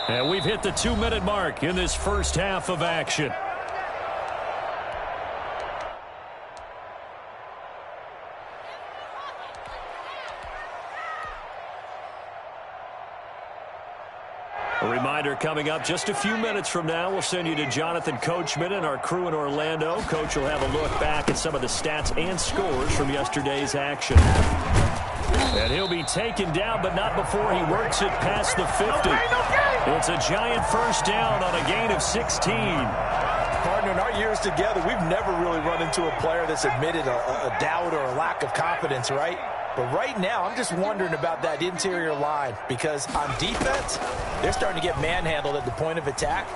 And we've hit the 2-minute mark in this first half of action. A reminder coming up just a few minutes from now. We'll send you to Jonathan Coachman and our crew in Orlando. Coach will have a look back at some of the stats and scores from yesterday's action. And he'll be taken down, but not before he works it past the 50. It's a giant first down on a gain of 16. Partner, in our years together, we've never really run into a player that's admitted a doubt or a lack of confidence, right? But right now, I'm just wondering about that interior line because on defense, they're starting to get manhandled at the point of attack.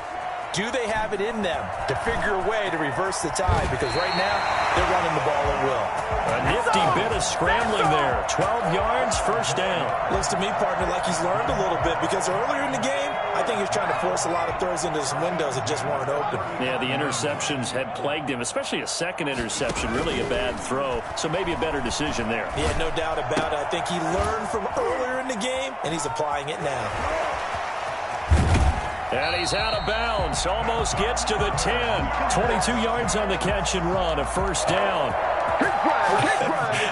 Do they have it in them to figure a way to reverse the tide? Because right now, they're running the ball at will. A nifty bit of scrambling there. 12 yards, first down. Looks to me, partner, like he's learned a little bit because earlier in the game, I think he was trying to force a lot of throws into some windows that just weren't open. Yeah, the interceptions had plagued him, especially a second interception, really a bad throw. So maybe a better decision there. Yeah, no doubt about it. I think he learned from earlier in the game, and he's applying it now. And he's out of bounds. Almost gets to the 10. 22 yards on the catch and run. A first down.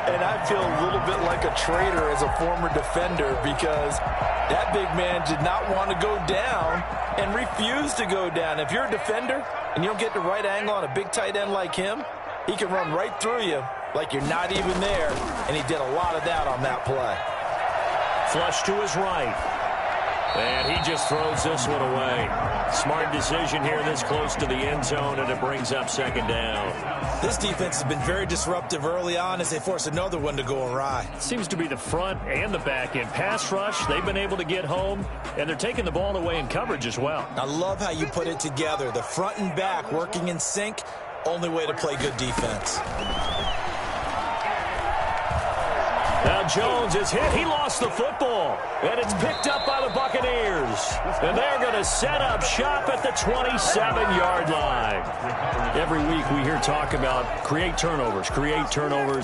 And I feel a little bit like a traitor as a former defender because that big man did not want to go down and refused to go down. If you're a defender and you don't get the right angle on a big tight end like him, he can run right through you like you're not even there. And he did a lot of that on that play. Flush to his right. And he just throws this one away. Smart decision here this close to the end zone, and it brings up second down. This defense has been very disruptive early on as they force another one to go awry. Seems to be the front and the back end. Pass rush, they've been able to get home, and they're taking the ball away in coverage as well. I love how you put it together. The front and back working in sync, only way to play good defense. Now Jones is hit. He lost the football. And it's picked up by the Buccaneers. And they're going to set up shop at the 27-yard line. Every week we hear talk about create turnovers.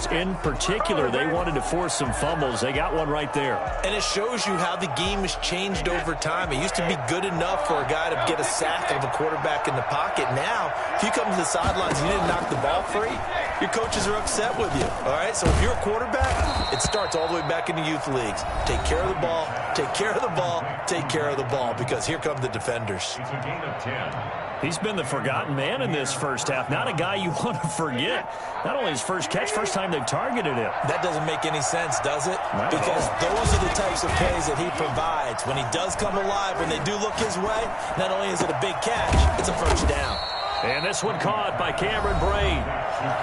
In particular, they wanted to force some fumbles. They got one right there. And it shows you how the game has changed over time. It used to be good enough for a guy to get a sack of a quarterback in the pocket. Now, if you come to the sidelines and you didn't knock the ball free, your coaches are upset with you. All right? So if you're a quarterback, it starts all the way back in the youth leagues. Take care of the ball, take care of the ball, take care of the ball, because here come the defenders. It's a gain of 10. He's been the forgotten man in this first half. Not a guy you want to forget. Not only his first catch, first time they've targeted him. That doesn't make any sense, does it? Not because those are the types of plays that he provides. When he does come alive, when they do look his way, not only is it a big catch, it's a first down. And this one caught by Cameron Brate.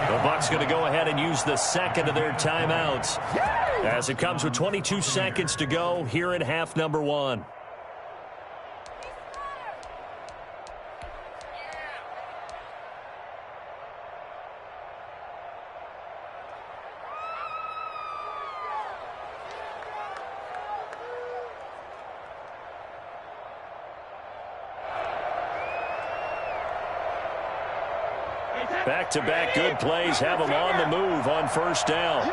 The Bucs going to go ahead and use the second of their timeouts as it comes with 22 seconds to go here in half number one. Back-to-back good plays have them on the move on first down.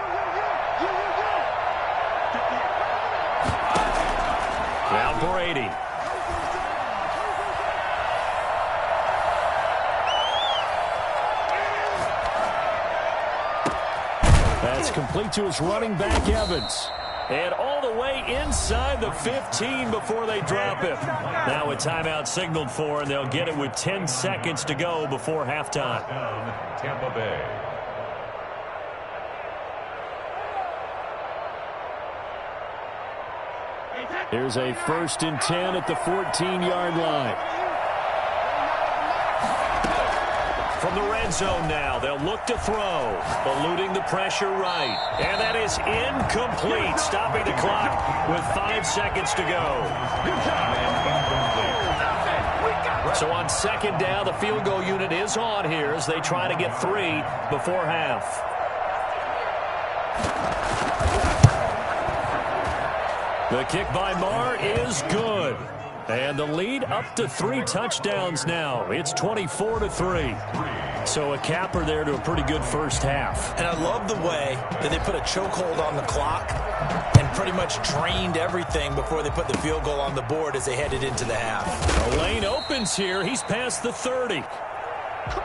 Now Brady. That's complete to his running back, Evans. And all the way inside the 15 before they drop him. Now a timeout signaled for, and they'll get it with 10 seconds to go before halftime. Tampa Bay. Here's a 1st and 10 at the 14-yard line. From the red zone now, they'll look to throw, eluding the pressure right. And that is incomplete, stopping the clock with 5 seconds to go. So on second down, the field goal unit is on here as they try to get 3 before half. The kick by Marr is good. And the lead up to 3 touchdowns now. It's 24-3. So a capper there to a pretty good first half. And I love the way that they put a chokehold on the clock and pretty much drained everything before they put the field goal on the board as they headed into the half. The lane opens here. He's past the 30.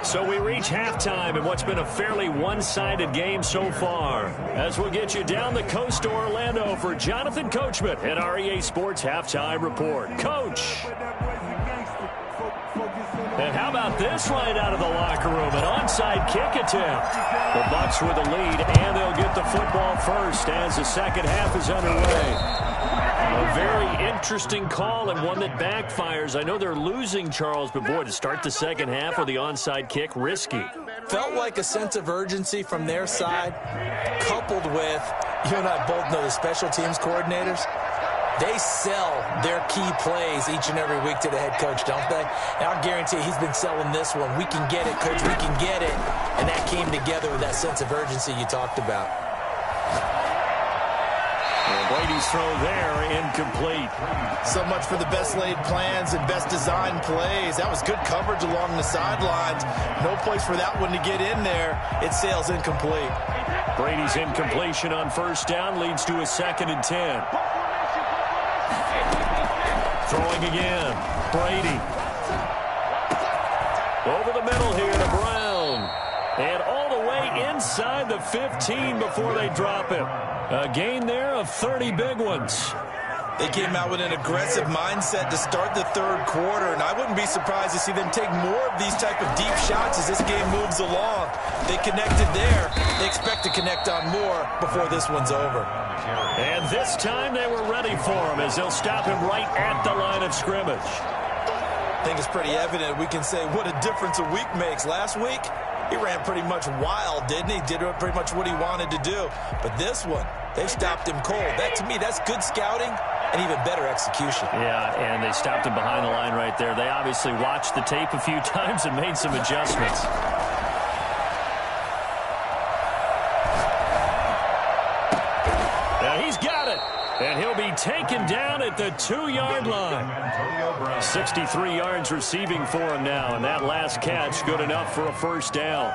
So we reach halftime in what's been a fairly one-sided game so far. As we'll get you down the coast to Orlando for Jonathan Coachman at our EA Sports Halftime Report. Coach. And how about this right out of the locker room? An onside kick attempt. The Bucs with the lead, and they'll get the football first as the second half is underway. A very interesting call and one that backfires. I know they're losing, Charles, but boy, to start the second half with the onside kick, risky. Felt like a sense of urgency from their side, coupled with, you and I both know the special teams coordinators. They sell their key plays each and every week to the head coach, don't they? And I guarantee he's been selling this one. We can get it, coach, we can get it. And that came together with that sense of urgency you talked about. Brady's throw there, incomplete. So much for the best laid plans and best designed plays. That was good coverage along the sidelines. No place for that one to get in there. It sails incomplete. Brady's incompletion on first down leads to a 2nd and 10. Throwing again. Brady. Over the middle here to Brown. And all the way inside the 15 before they drop him. A gain there of 30 big ones. They came out with an aggressive mindset to start the third quarter, and I wouldn't be surprised to see them take more of these type of deep shots as this game moves along. They connected there. They expect to connect on more before this one's over. And this time they were ready for him as they'll stop him right at the line of scrimmage. I think it's pretty evident we can say what a difference a week makes. Last week, he ran pretty much wild, didn't he? Did pretty much what he wanted to do. But this one, they stopped him cold. That, to me, that's good scouting and even better execution. Yeah, and they stopped him behind the line right there. They obviously watched the tape a few times and made some adjustments. Now he's got it. And he'll be taken down at the 2-yard line. 63 yards receiving for him now, and that last catch good enough for a first down.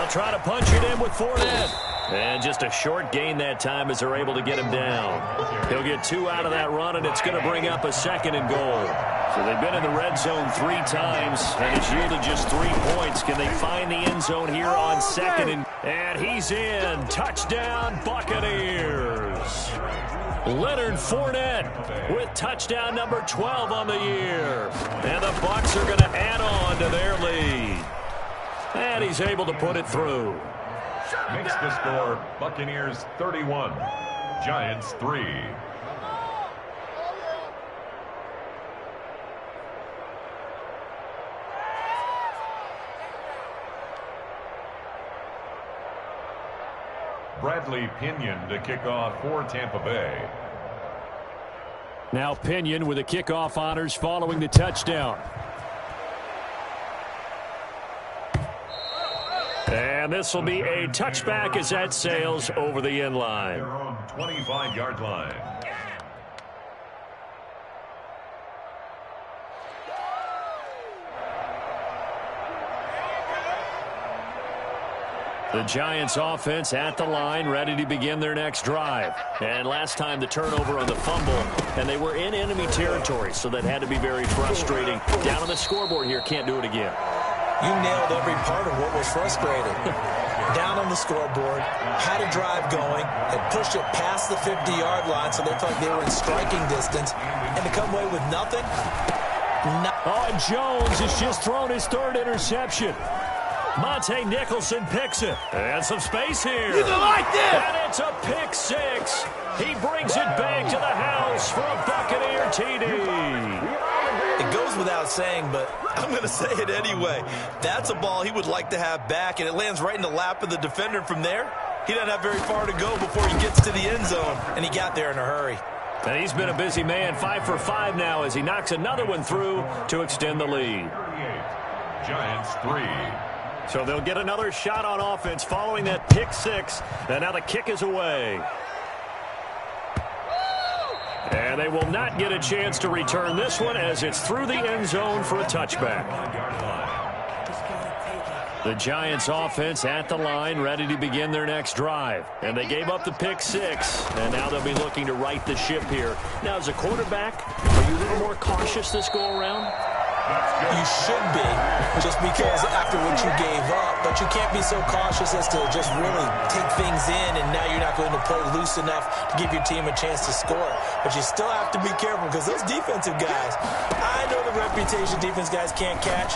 Try to punch it in with Fournette. And just a short gain that time as they're able to get him down. He'll get 2 out of that run, and it's going to bring up a 2nd and goal. So they've been in the red zone 3 times, and it's yielded just 3 points. Can they find the end zone here on 2nd? And he's in. Touchdown, Buccaneers. Leonard Fournette with touchdown number 12 on the year. And the Bucs are going to add on to their lead. And he's able to put it through. Makes the score Buccaneers 31, Giants 3. Bradley Pinion to kick off for Tampa Bay. Now Pinion with the kickoff honors following the touchdown. And this will be a touchback as that sails over the end line. Their own 25-yard line. The Giants offense at the line, ready to begin their next drive. And last time the turnover on the fumble, and they were in enemy territory, so that had to be very frustrating. Down on the scoreboard here, can't do it again. You nailed every part of what was frustrating. Down on the scoreboard, had a drive going, had pushed it past the 50-yard line, so they felt like they were in striking distance, and to come away with nothing. Oh, and Jones has just thrown his 3rd interception. Monte Nicholson picks it. And some space here. You like this? And it's a pick 6. He brings it back to the house for a Buccaneer TD. It goes without saying, but I'm going to say it anyway. That's a ball he would like to have back, and it lands right in the lap of the defender from there. He doesn't have very far to go before he gets to the end zone, and he got there in a hurry. And he's been a busy man, 5 for 5 now as he knocks another one through to extend the lead. Giants 3. So they'll get another shot on offense following that pick 6. And now the kick is away. And they will not get a chance to return this one as it's through the end zone for a touchback. The Giants offense at the line, ready to begin their next drive. And they gave up the pick 6, and now they'll be looking to right the ship here. Now, as a quarterback, are you a little more cautious this go-around? You should be, just because after what you gave up. But you can't be so cautious as to just really take things in, and now you're not going to play loose enough to give your team a chance to score. But you still have to be careful because those defensive guys, I know the reputation defense guys can't catch.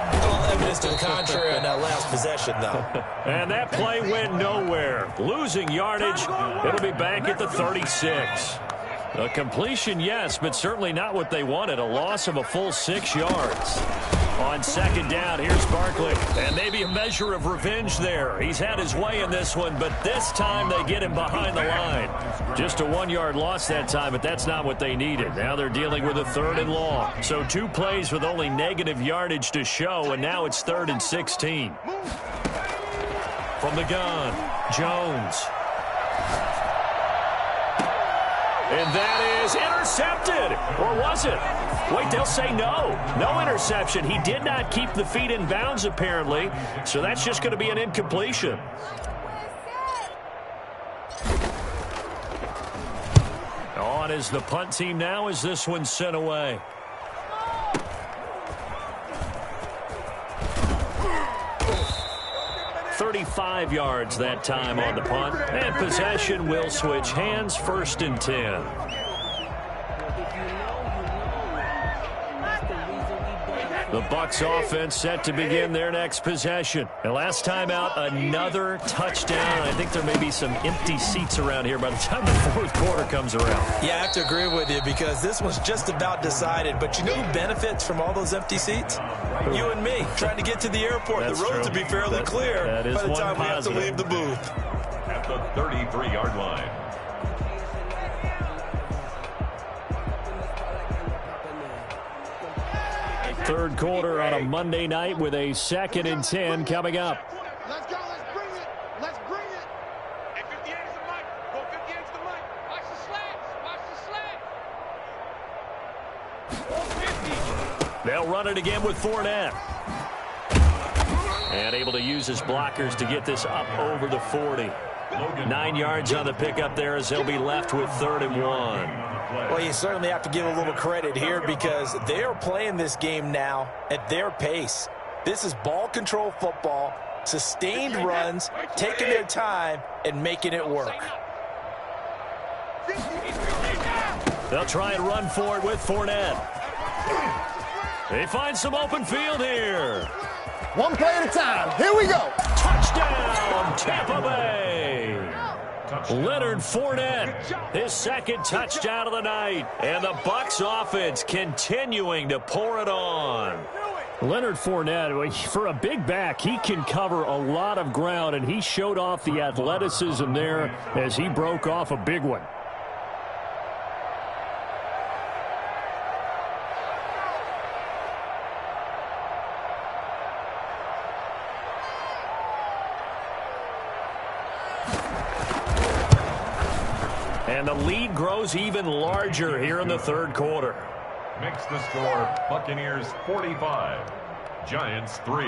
A little evidence to the contrary on that last possession, though. And that play went nowhere. Losing yardage. It'll be back at the 36. A completion, yes, but certainly not what they wanted. A loss of a full 6 yards. On second down, here's Barkley. And maybe a measure of revenge there. He's had his way in this one, but this time they get him behind the line. Just a 1-yard loss that time, but that's not what they needed. Now they're dealing with a 3rd and long. So 2 plays with only negative yardage to show, and now it's 3rd and 16. From the gun, Jones. And that is intercepted. Or was it? Wait, they'll say no. No interception. He did not keep the feet in bounds, apparently. So that's just going to be an incompletion. On is the punt team now as this one's sent away. .35 yards that time on the punt. And possession will switch hands, 1st and 10. The Bucs offense set to begin their next possession. And last time out, another touchdown. I think there may be some empty seats around here by the time the 4th quarter comes around. Yeah, I have to agree with you because this one's just about decided. But you know who benefits from all those empty seats? You and me, trying to get to the airport. That's the roads will be fairly clear by the time we have to leave the booth. At the 33-yard line. Third quarter on a Monday night with a 2nd and 10 coming up. Let's go. Let's bring it. Let's bring it. Hey, 58 is the mic. Go 58 is the mic. Watch the slats. Watch the slats. They'll run it again with Fournette. And able to use his blockers to get this up over the 40. 9 yards on the pickup there as they'll be left with 3rd and 1. Well, you certainly have to give a little credit here because they are playing this game now at their pace. This is ball control football, sustained runs, taking their time, and making it work. They'll try and run for it with Fournette. They find some open field here. One play at a time. Here we go. Touchdown, Tampa Bay. Leonard Fournette, his 2nd touchdown of the night. And the Bucs offense continuing to pour it on. Leonard Fournette, for a big back, he can cover a lot of ground, and he showed off the athleticism there as he broke off a big one. And the lead grows even larger here in the 3rd quarter. Makes the score Buccaneers 45, Giants 3.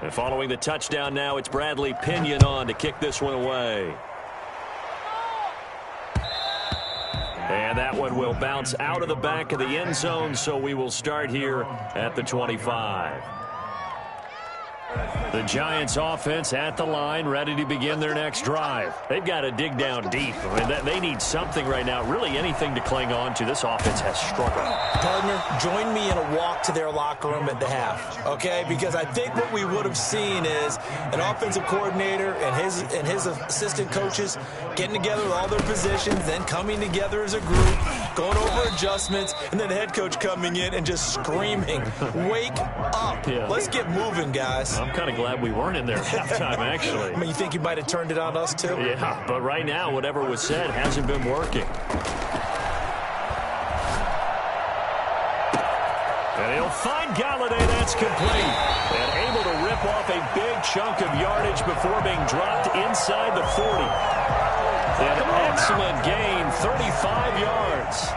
And following the touchdown now, it's Bradley Pinion on to kick this one away. And that one will bounce out of the back of the end zone, so we will start here at the 25. The Giants offense at the line, ready to begin their next drive. They've got to dig down deep. I mean, they need something right now, really anything to cling on to. This offense has struggled. Partner, join me in a walk to their locker room at the half, okay? Because I think what we would have seen is an offensive coordinator and his assistant coaches getting together with all their positions, then coming together as a group, going over adjustments, and then the head coach coming in and just screaming, wake up. Yeah. Let's get moving, guys. I'm kind of glad we weren't in there at halftime, actually. I mean, you think you might have turned it on us, too? Yeah, but right now, whatever was said hasn't been working. find Galladay. That's complete. And able to rip off a big chunk of yardage before being dropped inside the 40. An excellent gain, 35 yards.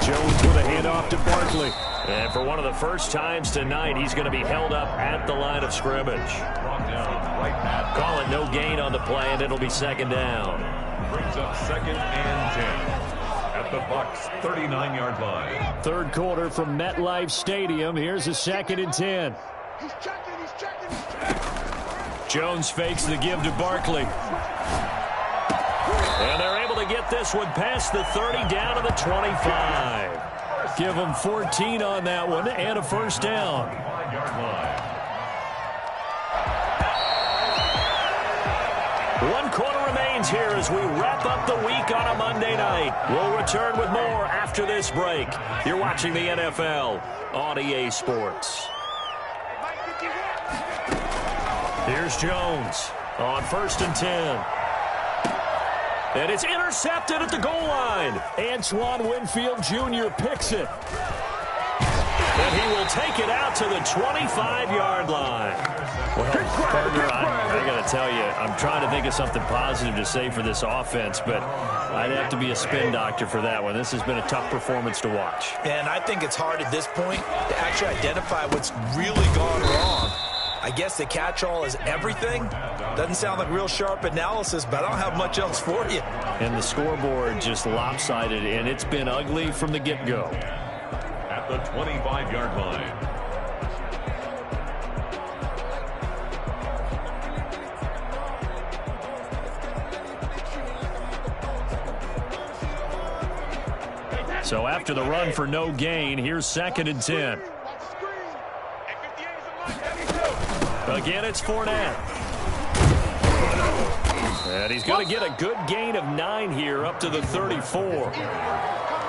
Jones with a handoff to Barkley. And for one of the first times tonight, he's going to be held up at the line of scrimmage. Call it no gain on the play, and it'll be second down. Brings up 2nd and 10 at the Bucs 39-yard line. Third quarter from MetLife Stadium. Here's a 2nd and 10. He's checking, he's checking, he's checking. Jones fakes the give to Barkley. And they're able to get this one past the 30 down to the 25. Give them 14 on that one and a first down. 5-yard line. 1 quarter remains here as we wrap up the week on a Monday night. We'll return with more after this break. You're watching the NFL on EA Sports. Here's Jones on 1st and 10. And it's intercepted at the goal line. Antoine Winfield Jr. picks it. And he will take it out to the 25-yard line. Well, partner, I got to tell you, I'm trying to think of something positive to say for this offense, but I'd have to be a spin doctor for that one. This has been a tough performance to watch. And I think it's hard at this point to actually identify what's really gone wrong. I guess the catch-all is everything. Doesn't sound like real sharp analysis, but I don't have much else for you. And the scoreboard just lopsided, and it's been ugly from the get-go. At the 25-yard line. So after the run for no gain, here's 2nd and 10. Again, it's Fournette. And he's going to get a good gain of 9 here up to the 34.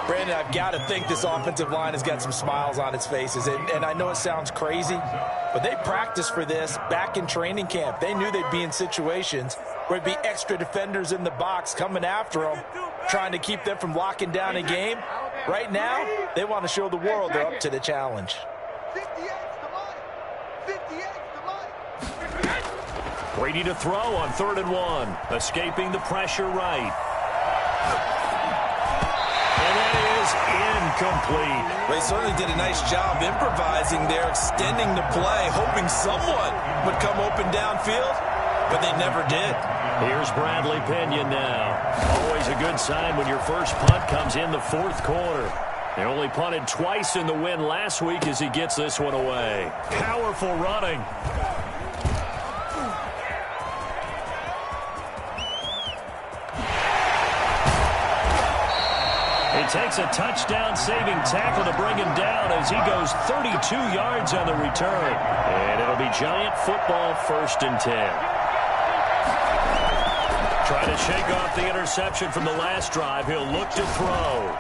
Brandon, I've got to think this offensive line has got some smiles on its faces. And I know it sounds crazy, but they practiced for this back in training camp. They knew they'd be in situations where there'd be extra defenders in the box coming after them, trying to keep them from locking down a game. Right now, they want to show the world they're up to the challenge. Brady to throw on 3rd and 1. Escaping the pressure right. And that is incomplete. They certainly did a nice job improvising there, extending the play, hoping someone would come open downfield, but they never did. Here's Bradley Pinion now. Always a good sign when your first punt comes in the 4th quarter. They only punted twice in the win last week as he gets this one away. Powerful running. He takes a touchdown-saving tackle to bring him down as he goes 32 yards on the return. And it'll be Giant football 1st and 10. Trying to shake off the interception from the last drive. He'll look to throw.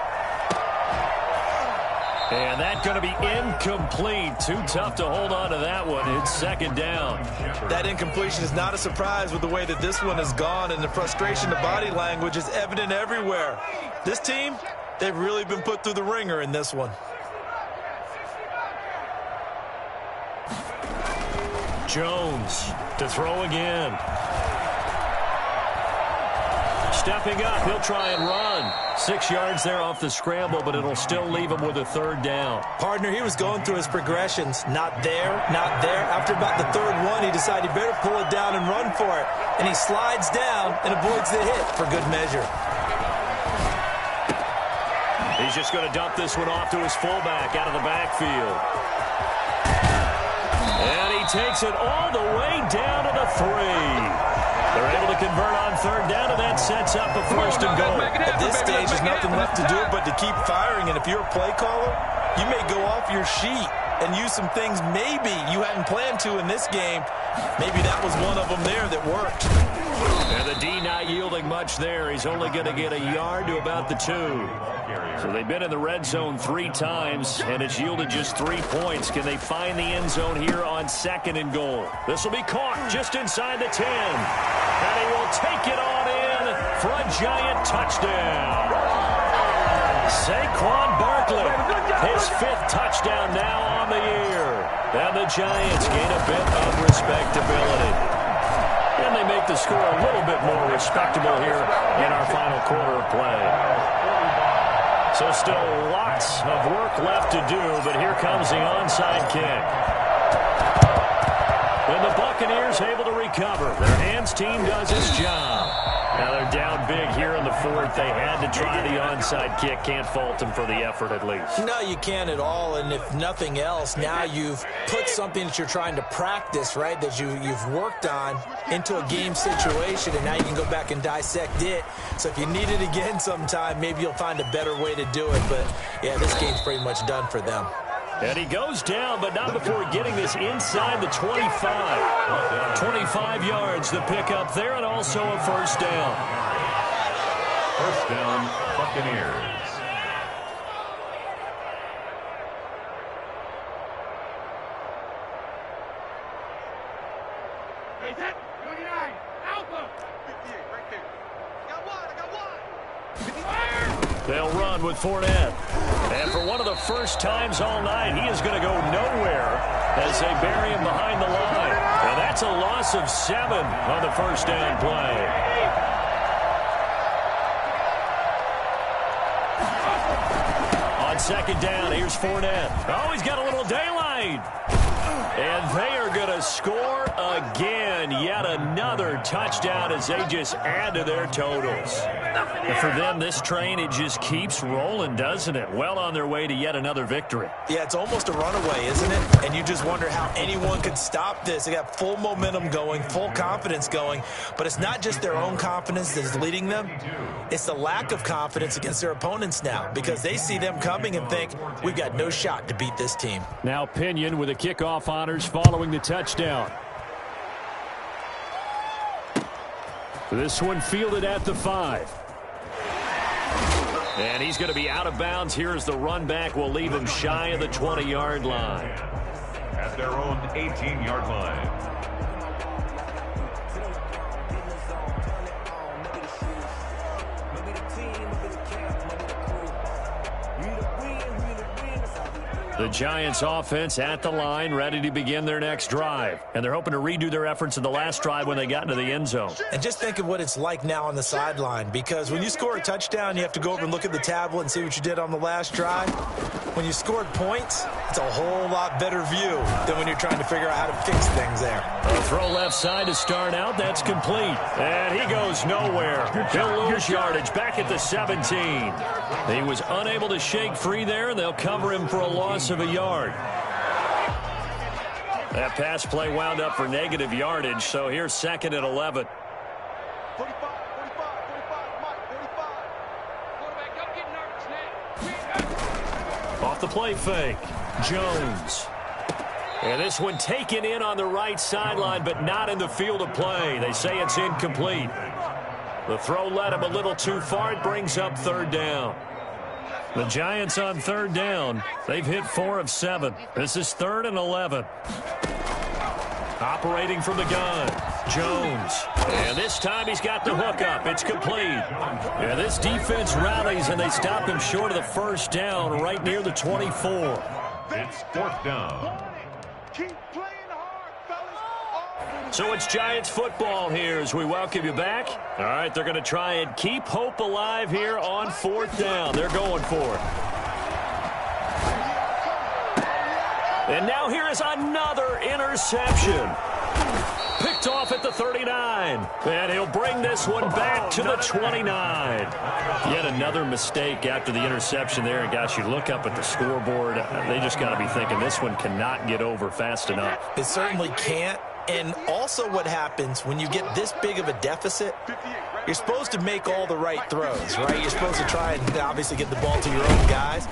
And that's going to be incomplete. Too tough to hold on to that one. It's 2nd down. That incompletion is not a surprise with the way that this one has gone, and the frustration, the body language is evident everywhere. This team, they've really been put through the ringer in this one. Jones to throw again. Stepping up, he'll try and run. 6 yards there off the scramble, but it'll still leave him with a 3rd down. Partner, he was going through his progressions. Not there, not there. After about the 3rd one, he decided he better pull it down and run for it. And he slides down and avoids the hit for good measure. He's just going to dump this one off to his fullback out of the backfield. And he takes it all the way down to the 3. They're able to convert on 3rd down, and that sets up a 1st and goal. At this stage, there's nothing left to do but to keep firing. And if you're a play caller, you may go off your sheet and use some things maybe you hadn't planned to in this game. Maybe that was one of them there that worked. And the D not yielding much there. He's only going to get a yard to about the 2. So they've been in the red zone 3 times, and it's yielded just 3 points. Can they find the end zone here on 2nd and goal? This will be caught just inside the 10. And he will take it on in for a Giant touchdown. Saquon Barkley, his 5th touchdown now on the year. And the Giants gain a bit of respectability. And they make the score a little bit more respectable here in our final quarter of play. So still lots of work left to do, but here comes the onside kick. And the Buccaneers able to recover. Their hands team does its job. Now they're down big here in the 4th. They had to try the onside kick. Can't fault them for the effort at least. No, you can't at all. And if nothing else, now you've put something that you're trying to practice, right, that you've worked on into a game situation, and now you can go back and dissect it. So if you need it again sometime, maybe you'll find a better way to do it. But, yeah, this game's pretty much done for them. And he goes down, but not before getting this inside the 25. 25 yards, the pickup there, and also a first down. First down, Buccaneers. Hey, that 29, Alpha. 58, right there. I got one. They'll run with Fournette. And for one of the first times all night, he is going to go nowhere as they bury him behind the line. And that's a loss of 7 on the first down play. On 2nd down, here's Fournette. Oh, he's got a little daylight. And they are going to score again. Yet another touchdown as they just add to their totals. And for them, this train, it just keeps rolling, doesn't it? Well on their way to yet another victory. Yeah, it's almost a runaway, isn't it? And you just wonder how anyone could stop this. They got full momentum going, full confidence going. But it's not just their own confidence that's leading them. It's the lack of confidence against their opponents now, because they see them coming and think, we've got no shot to beat this team. Now Pinion with the kickoff honors following the touchdown. This one fielded at the 5. And he's going to be out of bounds here as the run back will leave him shy of the 20-yard line. At their own 18-yard line. The Giants offense at the line, ready to begin their next drive. And they're hoping to redo their efforts in the last drive when they got into the end zone. And just think of what it's like now on the sideline, because when you score a touchdown, you have to go over and look at the tablet and see what you did on the last drive. When you scored points, it's a whole lot better view than when you're trying to figure out how to fix things there. A throw left side to start out. That's complete. And he goes nowhere. He'll lose yardage back at the 17. He was unable to shake free there, and they'll cover him for a loss of a yard. That pass play wound up for negative yardage, so here's 2nd and 11. 45, 45, Mike, 45. Quarterback, don't get nervous now. Off the play fake, Jones. And this one taken in on the right sideline, but not in the field of play. They say it's incomplete. The throw led him a little too far. It brings up 3rd down. The Giants on 3rd down. They've hit 4 of 7. This is 3rd and 11. Operating from the gun, Jones. And this time he's got the hook up. It's complete. And this defense rallies, and they stop him short of the first down right near the 24. It's 4th down. Keep playing hard, fellas. So it's Giants football here as we welcome you back. All right, they're going to try and keep hope alive here on 4th down. They're going for it. And now here is another interception. Picked off at the 39. And he'll bring this one back to the 29. Yet another mistake after the interception there. And gosh, you look up at the scoreboard, they just got to be thinking this one cannot get over fast enough. It certainly can't. And also what happens when you get this big of a deficit, you're supposed to make all the right throws, right? You're supposed to try and obviously get the ball to your own guys.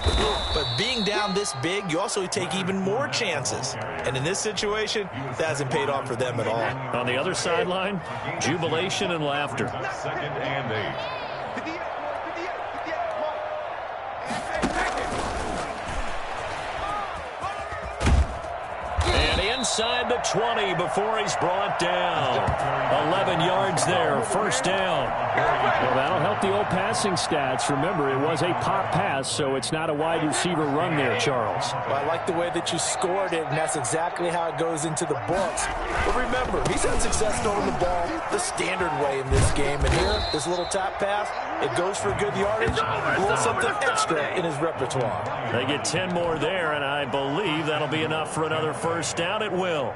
But being down this big, you also take even more chances. And in this situation, that hasn't paid off for them at all. On the other sideline, jubilation and laughter. 2nd and 8. Inside the 20 before he's brought down. 11 yards there, first down. Well, that'll help the old passing stats. Remember, it was a pop pass, so it's not a wide receiver run there, Charles. Well, I like the way that you scored it, and that's exactly how it goes into the books. But remember, he's had success throwing the ball the standard way in this game. And here, this little tap pass, it goes for good yardage, a little something extra in his repertoire. They get 10 more there, and I believe that'll be enough for another first down. It will.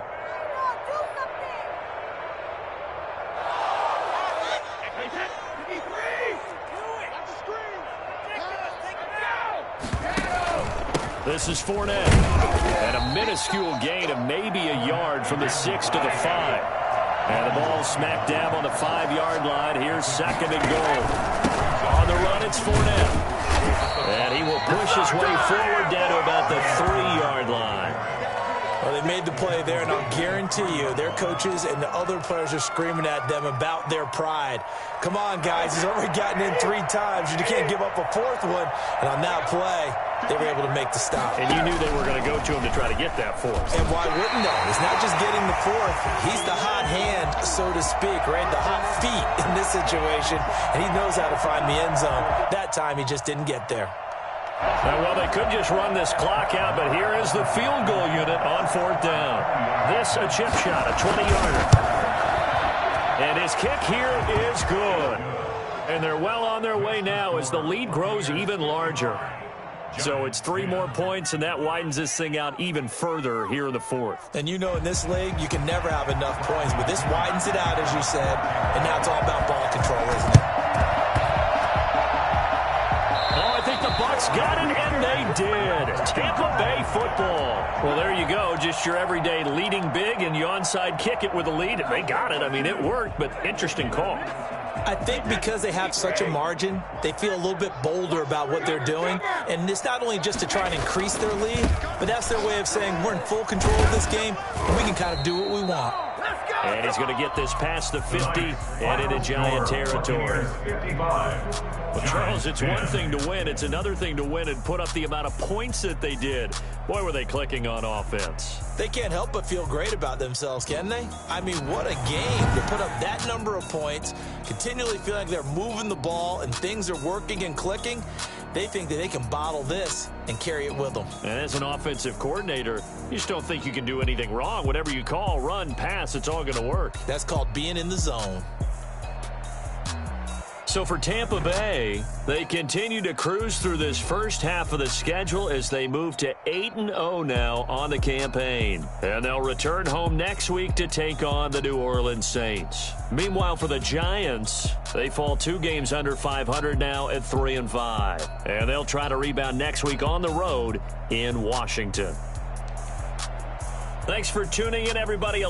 This is Fournette. And a minuscule gain of maybe a yard from the 6 to the 5. And the ball smack dab on the 5-yard line. Here's 2nd and goal. On the run, it's Fournette. And he will push his way forward down to about the 3-yard line. Well, they made the play there, and I'll guarantee you their coaches and the other players are screaming at them about their pride. Come on, guys. He's already gotten in 3 times. You can't give up a 4th one. And on that play, they were able to make the stop. And you knew they were going to go to him to try to get that 4th. And why wouldn't they? It's not just getting the 4th. He's the hot hand, so to speak, right? The hot feet in this situation. And he knows how to find the end zone. That time, he just didn't get there. Well, they could just run this clock out, but here is the field goal unit on 4th down. This a chip shot, a 20-yarder. And his kick here is good. And they're well on their way now as the lead grows even larger. So it's 3 more points, and that widens this thing out even further here in the 4th. And you know in this league, you can never have enough points, but this widens it out, as you said, and now it's all about ball control, isn't it? I think the Bucs got it, and they did. Tampa Bay football. Well, there you go. Just your everyday leading big, and you onside kick it with a lead. And they got it. I mean, it worked, but interesting call. I think because they have such a margin, they feel a little bit bolder about what they're doing. And it's not only just to try and increase their lead, but that's their way of saying we're in full control of this game, and we can kind of do what we want. And he's going to get this past the 50 and into Giant territory. Well, Charles, it's one thing to win. It's another thing to win and put up the amount of points that they did. Boy, were they clicking on offense. They can't help but feel great about themselves, can they? I mean, what a game to put up that number of points, continually feel like they're moving the ball and things are working and clicking. They think that they can bottle this and carry it with them. And as an offensive coordinator, you just don't think you can do anything wrong. Whatever you call, run, pass, it's all going to work. That's called being in the zone. So for Tampa Bay, they continue to cruise through this first half of the schedule as they move to 8-0 now on the campaign. And they'll return home next week to take on the New Orleans Saints. Meanwhile, for the Giants, they fall 2 games under 500 now at 3-5. And they'll try to rebound next week on the road in Washington. Thanks for tuning in, everybody.